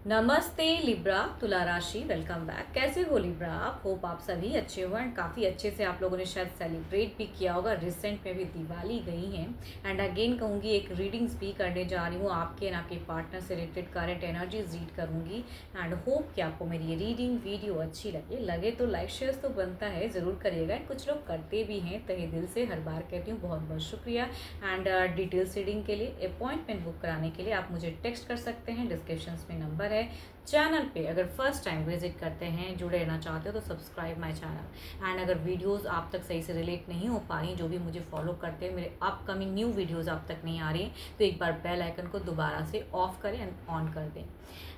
नमस्ते लिब्रा तुला राशि, वेलकम बैक। कैसे हो लिब्रा आप? होप आप सभी अच्छे हो एंड काफ़ी अच्छे से आप लोगों ने शायद सेलिब्रेट भी किया होगा। रिसेंट में भी दिवाली गई है एंड अगेन कहूँगी एक रीडिंग्स भी करने जा रही हूँ आपके एंड आपके पार्टनर से रिलेटेड करंट एनर्जीज रीड करूँगी एंड होप कि आपको मेरी ये रीडिंग वीडियो अच्छी लगे तो लाइक शेयर तो बनता है, ज़रूर करिएगा। कुछ लोग करते भी हैं, तहे दिल से हर बार कहती हूँ बहुत बहुत शुक्रिया। एंड डिटेल्स रीडिंग के लिए अपॉइंटमेंट बुक कराने के लिए आप मुझे टेक्स्ट कर सकते हैं, डिस्क्रिप्शन में नंबर है। चैनल पे अगर फर्स्ट टाइम विजिट करते हैं, जुड़े रहना चाहते हो तो सब्सक्राइब माय चैनल। एंड अगर वीडियोस आप तक सही से रिलेट नहीं हो पा रही, जो भी मुझे फॉलो करते हैं, मेरे अपकमिंग न्यू वीडियोस आप तक नहीं आ रही तो एक बार बेल आइकन को दोबारा से ऑफ करें एंड ऑन कर दें।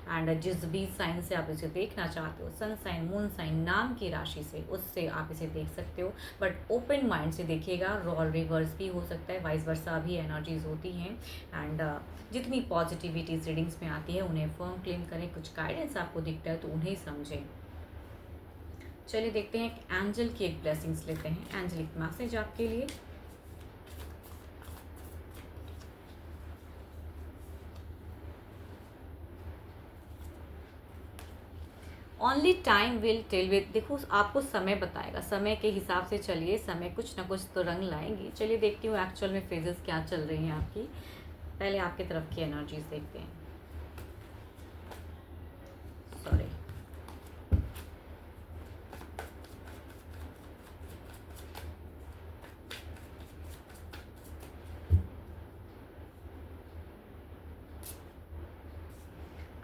एंड जिस भी साइन से आप इसे देखना चाहते हो, सन साइन, मून साइन, नाम की राशि से, उससे आप इसे देख सकते हो। बट ओपन माइंड से देखिएगा, रोल रिवर्स भी हो सकता है, वाइस वर्सा भी एनर्जीज होती हैं। एंड जितनी पॉजिटिविटी रीडिंग्स में आती है उन्हें फर्म क्लेम करें। कुछ गाइडेंस आपको दिखता है तो उन्हें समझें। चलिए देखते हैं, एक एंजल की एक ब्लेसिंग्स लेते हैं। एंजलिक मैसेज आपके लिए। Only time will tell with, देखो आपको समय बताएगा, समय के हिसाब से चलिए, समय कुछ ना कुछ तो रंग लाएंगे। चलिए देखती हूँ एक्चुअल में फेजेस क्या चल रही हैं आपकी। पहले आपकी तरफ की एनर्जीज देखते हैं। सॉरी,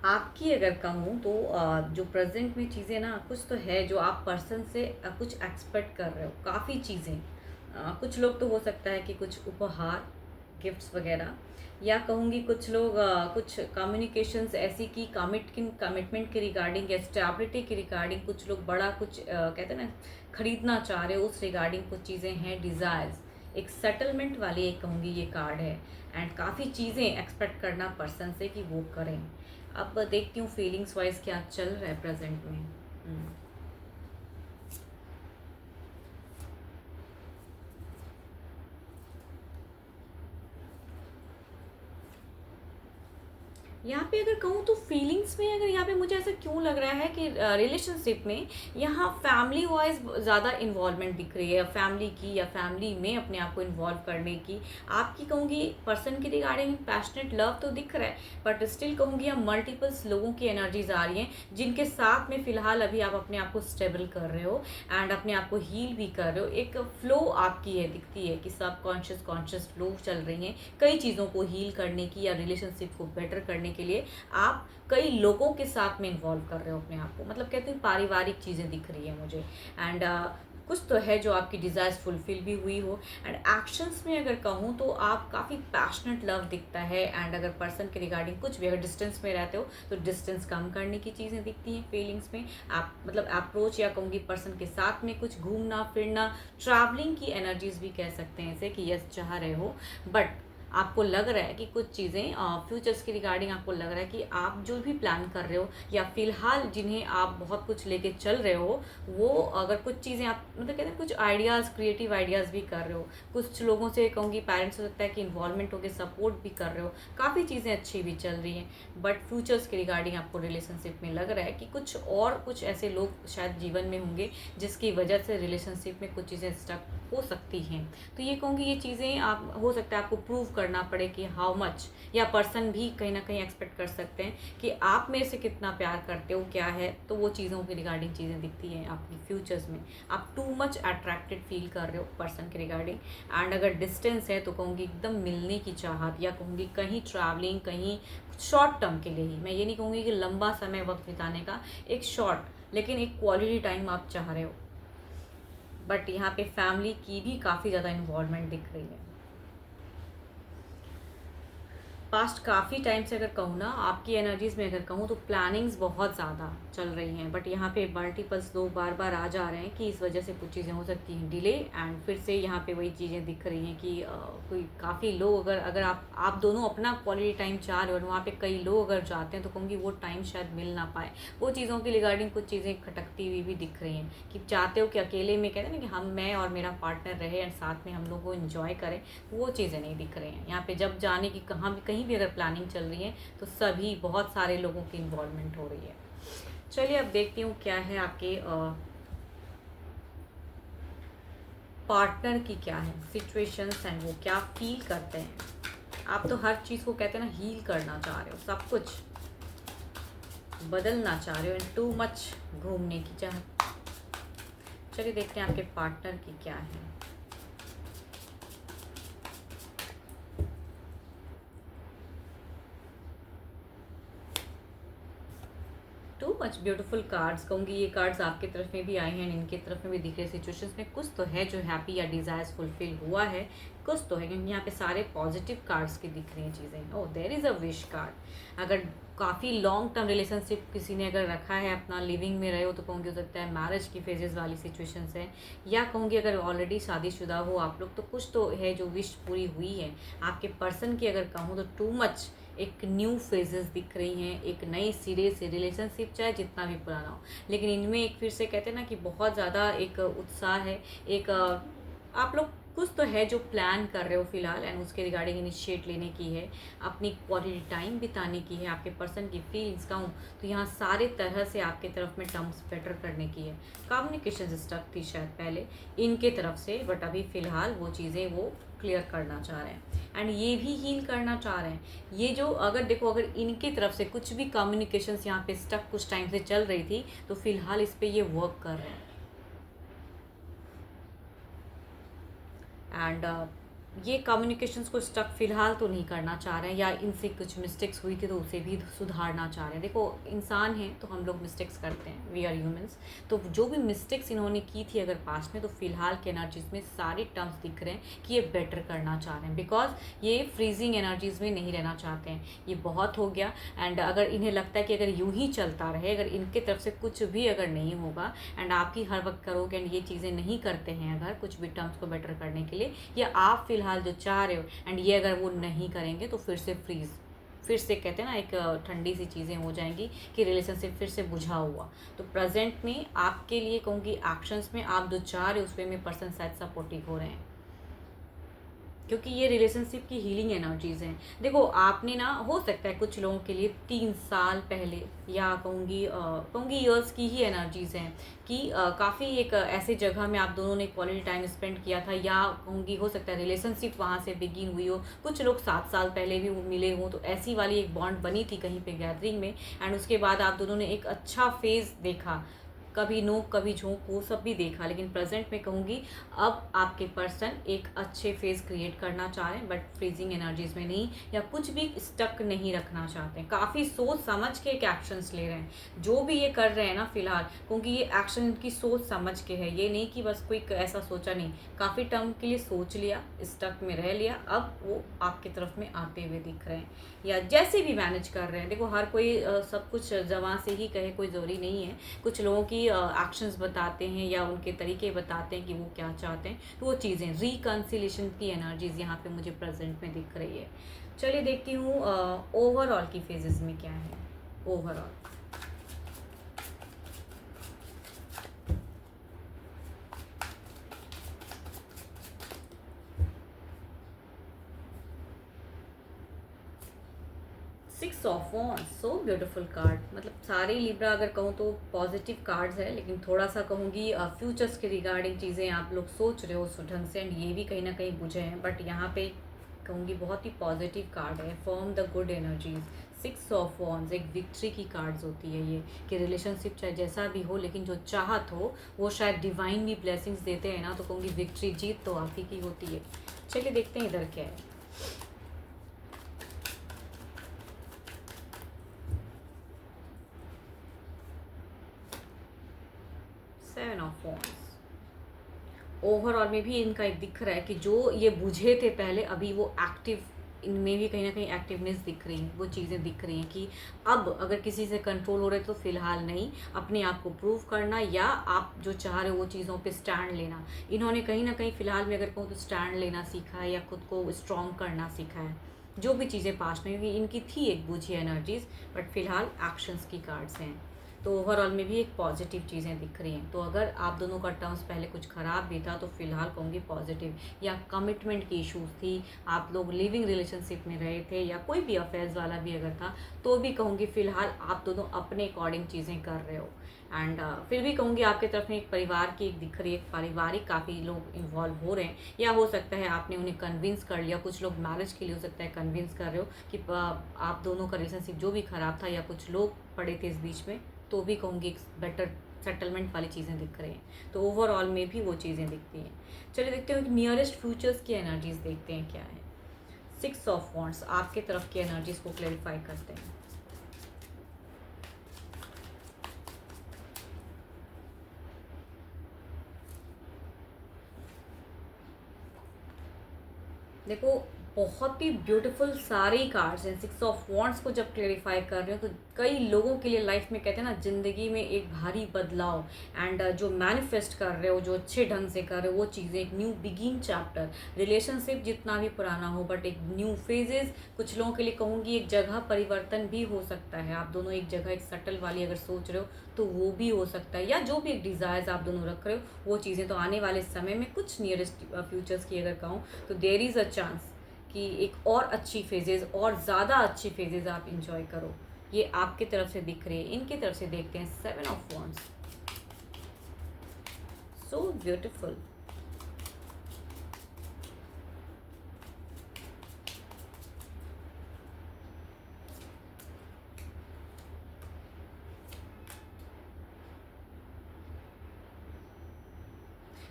आपकी अगर कहूँ तो जो प्रेजेंट में चीज़ें ना, कुछ तो है जो आप पर्सन से कुछ एक्सपेक्ट कर रहे हो, काफ़ी चीज़ें। कुछ लोग तो हो सकता है कि कुछ उपहार, गिफ्ट्स वगैरह, या कहूँगी कुछ लोग कुछ कम्युनिकेशंस ऐसी की कमिटमेंट के रिगार्डिंग या स्टेबिलिटी के रिगार्डिंग कुछ लोग बड़ा कुछ कहते हैं ना, खरीदना चाह रहे हो, उस रिगार्डिंग कुछ चीज़ें हैं, डिज़ायर्स। एक सेटलमेंट वाली एक कहूँगी ये कार्ड है। एंड काफ़ी चीज़ें एक्सपेक्ट करना पर्सन से कि वो करें। अब देखती हूँ फीलिंग्स वाइज क्या चल रहा है प्रेजेंट में। यहाँ पे अगर कहूँ तो फीलिंग्स में, अगर यहाँ पे मुझे ऐसा क्यों लग रहा है कि रिलेशनशिप में यहाँ फैमिली वाइज ज़्यादा इन्वॉल्वमेंट दिख रही है, फैमिली की या फैमिली में अपने आप को इन्वॉल्व करने की। आपकी कहूँगी पर्सन की रिगार्डिंग पैशनेट लव तो दिख रहा है, बट स्टिल कहूँगी यहाँ मल्टीपल्स लोगों की एनर्जीज आ रही हैं जिनके साथ में फ़िलहाल अभी आप अपने आप को स्टेबल कर रहे हो एंड अपने आप को हील भी कर रहे हो। एक फ्लो आपकी है, दिखती है कि सब कॉन्शियस फ्लो चल रही हैं कई चीज़ों को हील करने की या रिलेशनशिप को बेटर करने के लिए। आप कई लोगों के साथ में इन्वॉल्व कर रहे हो अपने आप को, मतलब कहते हैं पारिवारिक चीज़ें दिख रही है मुझे। एंड कुछ तो है जो आपकी डिज़ायर्स फुलफिल भी हुई हो। एंड एक्शंस में अगर कहूँ तो आप काफ़ी पैशनेट लव दिखता है। एंड अगर पर्सन के रिगार्डिंग कुछ भी, अगर डिस्टेंस में रहते हो तो डिस्टेंस कम करने की चीज़ें दिखती हैं फीलिंग्स में। आप मतलब अप्रोच या कहूँगी पर्सन के साथ में कुछ घूमना फिरना, ट्रैवलिंग की एनर्जीज भी कह सकते हैं इसे कि यस चाह रहे हो। बट आपको लग रहा है कि कुछ चीज़ें फ्यूचर्स की रिगार्डिंग आपको लग रहा है कि आप जो भी प्लान कर रहे हो या फिलहाल जिन्हें आप बहुत कुछ लेके चल रहे हो, वो अगर कुछ चीज़ें आप मतलब कहते हैं कुछ आइडियाज़, क्रिएटिव आइडियाज़ भी कर रहे हो। कुछ लोगों से कहूँगी पेरेंट्स हो सकता है कि इन्वॉल्वमेंट होकर सपोर्ट भी कर रहे हो, काफ़ी चीज़ें अच्छी भी चल रही हैं। बट फ्यूचर्स की रिगार्डिंग आपको रिलेशनशिप में लग रहा है कि कुछ ऐसे लोग शायद जीवन में होंगे जिसकी वजह से रिलेशनशिप में कुछ चीज़ें स्टक हो सकती हैं। तो ये कहूँगी ये चीज़ें आप हो सकता है आपको प्रूव करना पड़े कि हाउ मच, या पर्सन भी कहीं ना कहीं एक्सपेक्ट कर सकते हैं कि आप मेरे से कितना प्यार करते हो, क्या है। तो वो चीज़ों की रिगार्डिंग चीज़ें दिखती हैं आपकी फ्यूचर्स में। आप टू मच अट्रैक्टेड फील कर रहे हो पर्सन के रिगार्डिंग। एंड अगर डिस्टेंस है तो कहूँगी एकदम मिलने की चाहत, या कहूँगी कहीं ट्रैवलिंग, कहीं शॉर्ट टर्म के लिए ही, मैं ये नहीं कहूँगी कि लंबा समय वक्त बिताने का, एक शॉर्ट लेकिन एक क्वालिटी टाइम आप चाह रहे हो। बट यहाँ पे फैमिली की भी काफ़ी ज़्यादा इन्वॉल्वमेंट दिख रही है। पास्ट काफ़ी टाइम से अगर कहूँ ना, आपकी एनर्जीज में अगर कहूँ तो प्लानिंग्स बहुत ज़्यादा चल रही हैं। बट यहाँ पे मल्टीपल्स लोग बार बार आ जा रहे हैं कि इस वजह से कुछ चीज़ें हो सकती हैं डिले। एंड फिर से यहाँ पे वही चीज़ें दिख रही हैं कि कोई काफ़ी लोग, अगर अगर आप दोनों अपना क्वालिटी टाइम चाह रहे हो और वहाँ पे कई लोग अगर जाते हैं तो कहूँगी वो टाइम शायद मिल ना पाए। वो चीज़ों की रिगार्डिंग कुछ चीज़ें खटकती हुई भी दिख रही हैं कि चाहते हो कि अकेले में कहते हैं ना कि मैं और मेरा पार्टनर रहे एंड साथ में हम लोग को इन्जॉय करें, वो चीज़ें नहीं दिख रही हैं। यहाँ पे जब जाने की कहीं कहीं भी अगर प्लानिंग चल रही है तो सभी बहुत सारे लोगों की इन्वॉल्वमेंट हो रही है। चलिए अब देखती हूँ क्या है आपके पार्टनर की क्या है सिचुएशंस एंड वो क्या फील करते हैं। आप तो हर चीज़ को कहते हैं ना हील करना चाह रहे हो, सब कुछ बदलना चाह रहे हो एंड टू मच घूमने की चाहत। चलिए देखते हैं आपके पार्टनर की क्या है। टू मच ब्यूटीफुल कार्ड्स कहूँगी, ये कार्ड्स आपकी तरफ में भी आए हैं, इनकी तरफ में भी दिख रहे सिचुएशंस में कुछ तो है जो हैप्पी या डिज़ायर्स फुलफिल हुआ है, कुछ तो है क्योंकि यहाँ पे सारे पॉजिटिव कार्ड्स की दिख रही हैं चीज़ें। Oh there is a wish card. अगर काफ़ी लॉन्ग टर्म रिलेशनशिप किसी ने अगर रखा है, अपना लिविंग में रहे हो, तो कहूँगी हो सकता है मैरिज की फेजेस वाली सिचुएशंस है, या कहूँगी अगर ऑलरेडी शादीशुदा हो आप लोग तो कुछ तो है जो विश पूरी हुई है। आपके पर्सन की अगर कहूँ तो टू मच एक न्यू फेजेस दिख रही हैं, एक नए सिरे से रिलेशनशिप चाहे जितना भी पुराना हो, लेकिन इनमें एक फिर से कहते हैं ना कि बहुत ज़्यादा एक उत्साह है, एक आप लोग कुछ तो है जो प्लान कर रहे हो फिलहाल एंड उसके रिगार्डिंग इनिशिएट लेने की है, अपनी क्वालिटी टाइम बिताने की है। आपके पर्सन की फीलिंग्स कहूँ तो यहाँ सारे तरह से आपके तरफ में टर्म्स बेटर करने की है। कम्युनिकेशन स्टक थी शायद पहले इनके तरफ से, बट अभी फ़िलहाल वो चीज़ें वो क्लियर करना चाह रहे हैं एंड ये भी हील करना चाह रहे हैं। ये जो अगर देखो अगर इनकी तरफ से कुछ भी कम्युनिकेशंस यहाँ पे स्टक कुछ टाइम से चल रही थी तो फिलहाल इस पे ये वर्क कर रहे हैं एंड ये कम्युनिकेशंस को स्टक फ़िलहाल तो नहीं करना चाह रहे हैं, या इनसे कुछ मिस्टेक्स हुई थी तो उसे भी सुधारना चाह रहे हैं। देखो इंसान हैं तो हम लोग मिस्टेक्स करते हैं, वी आर ह्यूमंस। तो जो भी मिस्टेक्स इन्होंने की थी अगर पास्ट में, तो फिलहाल के एनर्जीज़ में सारे टर्म्स दिख रहे हैं कि ये बेटर करना चाह रहे हैं, बिकॉज ये फ्रीजिंग एनर्जीज़ में नहीं रहना चाहते हैं। ये बहुत हो गया एंड अगर इन्हें लगता है कि अगर यूँ ही चलता रहे, अगर इनके तरफ से कुछ भी अगर नहीं होगा एंड आप ही हर वक्त करोगे एंड ये चीज़ें नहीं करते हैं अगर कुछ भी टर्म्स को बेटर करने के लिए, या आप फिलहाल जो चाह रहे हो एंड ये अगर वो नहीं करेंगे तो फिर से फ्रीज, फिर से कहते हैं ना एक ठंडी सी चीज़ें हो जाएंगी कि रिलेशनशिप फिर से बुझा हुआ। तो प्रेजेंट में आपके लिए कहूँगी एक्शंस में आप जो चाह रहे हो उस वे में पर्सन शायद सपोर्टिव हो रहे हैं, क्योंकि ये रिलेशनशिप की हीलिंग एनर्जीज़ हैं। देखो आपने ना हो सकता है कुछ लोगों के लिए 3 साल पहले या कहूँगी ईयर्स की ही एनर्जीज़ हैं कि काफ़ी एक ऐसे जगह में आप दोनों ने क्वालिटी टाइम स्पेंड किया था, या कहूँगी हो सकता है रिलेशनशिप वहाँ से बिगिन हुई हो। कुछ लोग 7 साल पहले भी वो मिले हों, तो ऐसी वाली एक बॉन्ड बनी थी कहीं पे गैदरिंग में एंड उसके बाद आप दोनों ने एक अच्छा फेज़ देखा, कभी नोक कभी झोंक वो सब भी देखा, लेकिन प्रेजेंट में कहूँगी अब आपके पर्सन एक अच्छे फेज क्रिएट करना चाह रहे हैं, बट फ्रीजिंग एनर्जीज में नहीं, या कुछ भी स्टक नहीं रखना चाहते हैं। काफ़ी सोच समझ के एक एक्शंस ले रहे हैं जो भी ये कर रहे हैं ना फिलहाल, क्योंकि ये एक्शन इनकी सोच समझ के है। ये नहीं कि बस कोई ऐसा सोचा नहीं, काफ़ी टर्म के लिए सोच लिया, स्टक में रह लिया, अब वो आपकी तरफ में आते हुए दिख रहे हैं या जैसे भी मैनेज कर रहे हैं। देखो हर कोई सब कुछ ज़बान से ही कहे कोई ज़रूरी नहीं है। कुछ लोगों की एक्शंस बताते हैं या उनके तरीके बताते हैं कि वो क्या चाहते हैं, तो वो चीज़ें रिकन्सिलेशन की एनर्जीज यहाँ पे मुझे प्रेजेंट में दिख रही है। चलिए देखती हूँ ओवरऑल की फेजेस में क्या है। Overall 6 of wands, so beautiful card. मतलब सारे लिब्रा अगर कहूँ तो पॉजिटिव कार्ड्स है, लेकिन थोड़ा सा कहूँगी फ्यूचर्स के रिगार्डिंग चीज़ें आप लोग सोच रहे हो उस ढंग से एंड ये भी कहीं ना कहीं बुझे हैं, बट यहाँ पे कहूँगी बहुत ही पॉजिटिव कार्ड है, form the good energies. 6 of wands एक विक्ट्री की कार्ड्स होती है ये, कि रिलेशनशिप चाहे जैसा भी हो लेकिन जो चाहत हो वो शायद डिवाइन भी ब्लेसिंग्स देते हैं ना, तो कहूँगी विक्ट्री, जीत तो आप ही की होती है। चलिए देखते हैं इधर क्या है। सेवन ऑफ वॉन्ड्स ओवरऑल में भी इनका एक दिख रहा है कि जो ये बुझे थे पहले, अभी वो एक्टिव, इनमें भी कहीं ना कहीं एक्टिवनेस दिख रही है, वो चीज़ें दिख रही हैं कि अब अगर किसी से कंट्रोल हो रहे तो फिलहाल नहीं, अपने आप को प्रूव करना या आप जो चाह रहे हो वो चीज़ों पे स्टैंड लेना। इन्होंने कहीं ना कहीं फ़िलहाल में अगर कहूँ तो स्टैंड लेना सीखा है या खुद को स्ट्रॉन्ग करना सीखा है। जो भी चीज़ें पास्ट में, क्योंकि इनकी थी एक बुझी एनर्जीज, बट फिलहाल एक्शंस की कार्ड्स हैं। तो ओवरऑल में भी एक पॉजिटिव चीज़ें दिख रही हैं। तो अगर आप दोनों का टर्म्स पहले कुछ ख़राब भी था तो फ़िलहाल कहूँगी पॉजिटिव, या कमिटमेंट की इश्यूज़ थी, आप लोग लिविंग रिलेशनशिप में रहे थे, या कोई भी अफेयर्स वाला भी अगर था, तो भी कहूँगी फ़िलहाल आप दोनों अपने अकॉर्डिंग चीज़ें कर रहे हो। एंड फिर भी कहूँगी आपकी तरफ में एक परिवार की एक दिख रही है, पारिवारिक काफ़ी लोग इन्वॉल्व हो रहे हैं, या हो सकता है आपने उन्हें कन्विंस कर लिया, कुछ लोग मैरिज के लिए हो सकता है कन्विंस कर रहे हो कि आप दोनों का रिलेशनशिप जो भी ख़राब था, या कुछ लोग पड़े थे इस बीच में, तो भी कहूँगी एक बेटर सेटलमेंट वाली चीज़ें दिख रही हैं। तो ओवरऑल में भी वो चीज़ें दिखती हैं। चलिए देखते हैं कि नियरेस्ट फ्यूचर्स की एनर्जीज देखते हैं क्या है। 6 ऑफ वॉन्ड्स आपके तरफ की एनर्जीज को क्लैरिफाई करते हैं। देखो, बहुत ही ब्यूटीफुल सारी कार्ड्स हैं। 6 ऑफ वॉन्ड्स को जब क्लेरिफाई कर रहे हो तो कई लोगों के लिए लाइफ में कहते हैं ना, ज़िंदगी में एक भारी बदलाव, एंड जो मैनिफेस्ट कर रहे हो, जो अच्छे ढंग से कर रहे हो वो चीज़ें, एक न्यू बिगिन चैप्टर, रिलेशनशिप जितना भी पुराना हो बट एक न्यू फेजेस। कुछ लोगों के लिए कहूँगी एक जगह परिवर्तन भी हो सकता है। आप दोनों एक जगह एक सेटल वाली अगर सोच रहे हो तो वो भी हो सकता है, या जो भी एक डिज़ायर्स आप दोनों रख रहे हो वो चीज़ें। तो आने वाले समय में कुछ नियरेस्ट फ्यूचर्स की अगर कहूँ तो देयर इज़ अ चांस कि एक और अच्छी फेजेज़ और ज़्यादा अच्छी फेजेज़ आप इंजॉय करो। ये आपकी तरफ से दिख रही है। इनकी तरफ से देखते हैं 7 ऑफ वॉन्ड्स। So beautiful.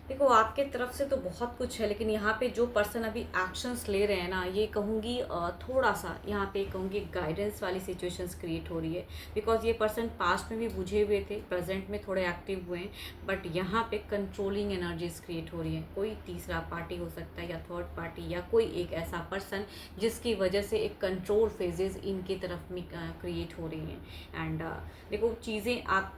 देखो, आपके तरफ से तो बहुत कुछ है, लेकिन यहाँ पे जो पर्सन अभी एक्शंस ले रहे हैं ना, ये कहूँगी थोड़ा सा यहाँ पे कहूँगी गाइडेंस वाली सिचुएशंस क्रिएट हो रही है। बिकॉज ये पर्सन पास्ट में भी बुझे हुए थे, प्रेजेंट में थोड़े एक्टिव हुए हैं, बट यहाँ पे कंट्रोलिंग एनर्जीज क्रिएट हो रही है। कोई तीसरा पार्टी हो सकता है, या थर्ड पार्टी, या कोई एक ऐसा पर्सन जिसकी वजह से एक कंट्रोल फेजेस इनकी तरफ में क्रिएट हो रही हैं। एंड देखो, चीज़ें आप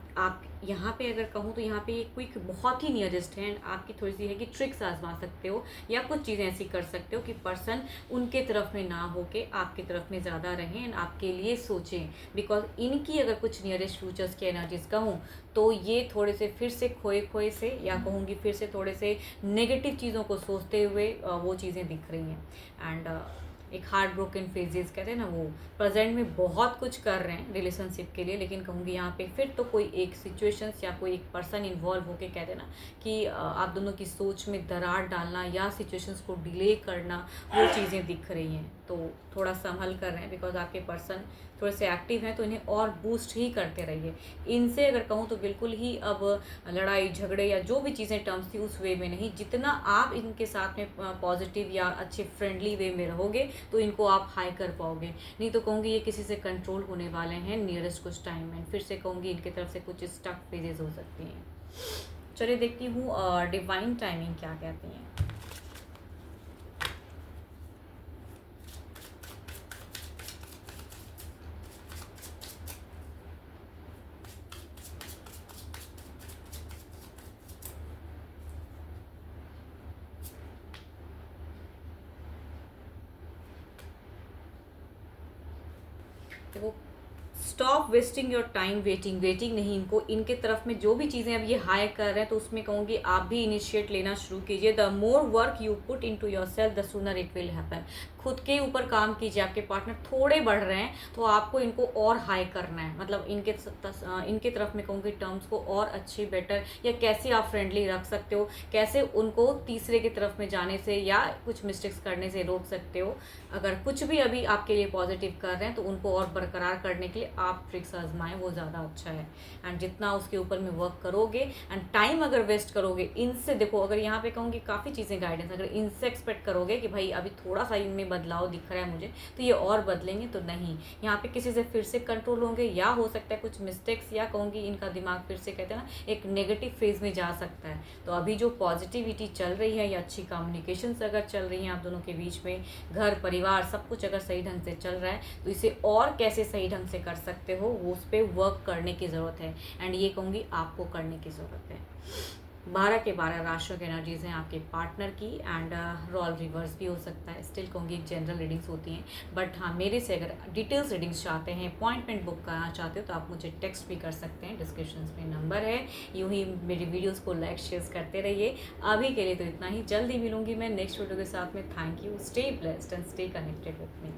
यहाँ पे अगर कहूँ तो यहाँ पे ये क्विक बहुत ही नियरेस्ट है, एंड आपकी थोड़ी सी है कि ट्रिक्स आजमा सकते हो, या कुछ चीज़ें ऐसी कर सकते हो कि पर्सन उनके तरफ में ना होके आपकी तरफ में ज़्यादा रहें एंड आपके लिए सोचें। बिकॉज इनकी अगर कुछ नियरेस्ट फ्यूचर्स की एनर्जीज कहूँ तो ये थोड़े से फिर से खोए खोए से, या कहूँगी फिर से थोड़े से नेगेटिव चीज़ों को सोचते हुए वो चीज़ें दिख रही हैं। एंड एक हार्ट ब्रोकन फेजेस कहते हैं ना, वो प्रेजेंट में बहुत कुछ कर रहे हैं रिलेशनशिप के लिए, लेकिन कहूँगी यहाँ पे फिर तो कोई एक सिचुएशंस या कोई एक पर्सन इन्वॉल्व होके कहते हैं ना कि आप दोनों की सोच में दरार डालना या सिचुएशंस को डिले करना, वो चीज़ें दिख रही हैं। तो थोड़ा संभल कर रहे हैं, बिकॉज आपके पर्सन थोड़े से एक्टिव हैं, तो इन्हें और बूस्ट ही करते रहिए। इनसे अगर कहूँ तो बिल्कुल ही अब लड़ाई झगड़े या जो भी चीज़ें टर्म्स थी उस वे में नहीं, जितना आप इनके साथ में पॉजिटिव या अच्छे फ्रेंडली वे में रहोगे तो इनको आप हाई कर पाओगे। नहीं तो कहूँगी ये किसी से कंट्रोल होने वाले हैं नियरेस्ट कुछ टाइम में। फिर से कहूँगी इनकी तरफ से कुछ स्टक फेजेस हो सकती हैं। चलिए देखती हूँ डिवाइन टाइमिंग क्या कहती हैं। देखो, stop wasting your time waiting. Waiting नहीं, इनको इनके तरफ में जो भी चीज़ें अब ये हाई कर रहे हैं तो उसमें कहूँगी आप भी इनिशिएट लेना शुरू कीजिए। The more work you put into yourself the sooner it will happen. खुद के ऊपर काम कीजिए। आपके पार्टनर थोड़े बढ़ रहे हैं तो आपको इनको और हाई करना है, मतलब इनके तरफ में कहूँगी टर्म्स को और अच्छी बेटर, या कैसे आप फ्रेंडली रख सकते हो, कैसे उनको तीसरे की तरफ में जाने से या कुछ मिस्टेक्स करने से रोक सकते हो। अगर कुछ भी अभी आपके लिए पॉजिटिव कर रहे हैं तो उनको और बरकरार करने के लिए आप ट्रिक्स आजमाएं, वो ज़्यादा अच्छा है। एंड जितना उसके ऊपर में वर्क करोगे एंड टाइम अगर वेस्ट करोगे इनसे, देखो अगर यहाँ पे कहूँगी काफ़ी चीज़ें गाइडेंस, अगर इनसे एक्सपेक्ट करोगे कि भाई अभी थोड़ा सा इनमें बदलाव दिख रहा है मुझे तो ये और बदलेंगे, तो नहीं। यहाँ पे किसी से फिर से कंट्रोल होंगे, या हो सकता है कुछ मिस्टेक्स, या कहूँगी इनका दिमाग फिर से कहते हैं ना एक नेगेटिव फेज में जा सकता है। तो अभी जो पॉजिटिविटी चल रही है या अच्छी कम्युनिकेशंस अगर चल रही हैं आप दोनों के बीच में, घर परिवार सब कुछ अगर सही ढंग से चल रहा है, तो इसे और कैसे सही ढंग से कर सकते हो वो उस पर वर्क करने की ज़रूरत है। एंड ये कहूँगी आपको करने की ज़रूरत है। 12 के 12 राशियों की एनर्जीज़ हैं आपके पार्टनर की, एंड रोल रिवर्स भी हो सकता है। स्टिल कहूँगी जनरल रीडिंग्स होती हैं, बट हाँ, मेरे से अगर डिटेल्स रीडिंग्स चाहते हैं, अपॉइंटमेंट बुक करना चाहते हो, तो आप मुझे टेक्स्ट भी कर सकते हैं, डिस्क्रिप्शन में नंबर है। यूँ ही मेरी वीडियोज़ को लाइक शेयर करते रहिए। अभी के लिए तो इतना ही, जल्दी मिलूंगी मैं नेक्स्ट वीडियो के साथ में। Thank you, stay blessed and stay connected with me.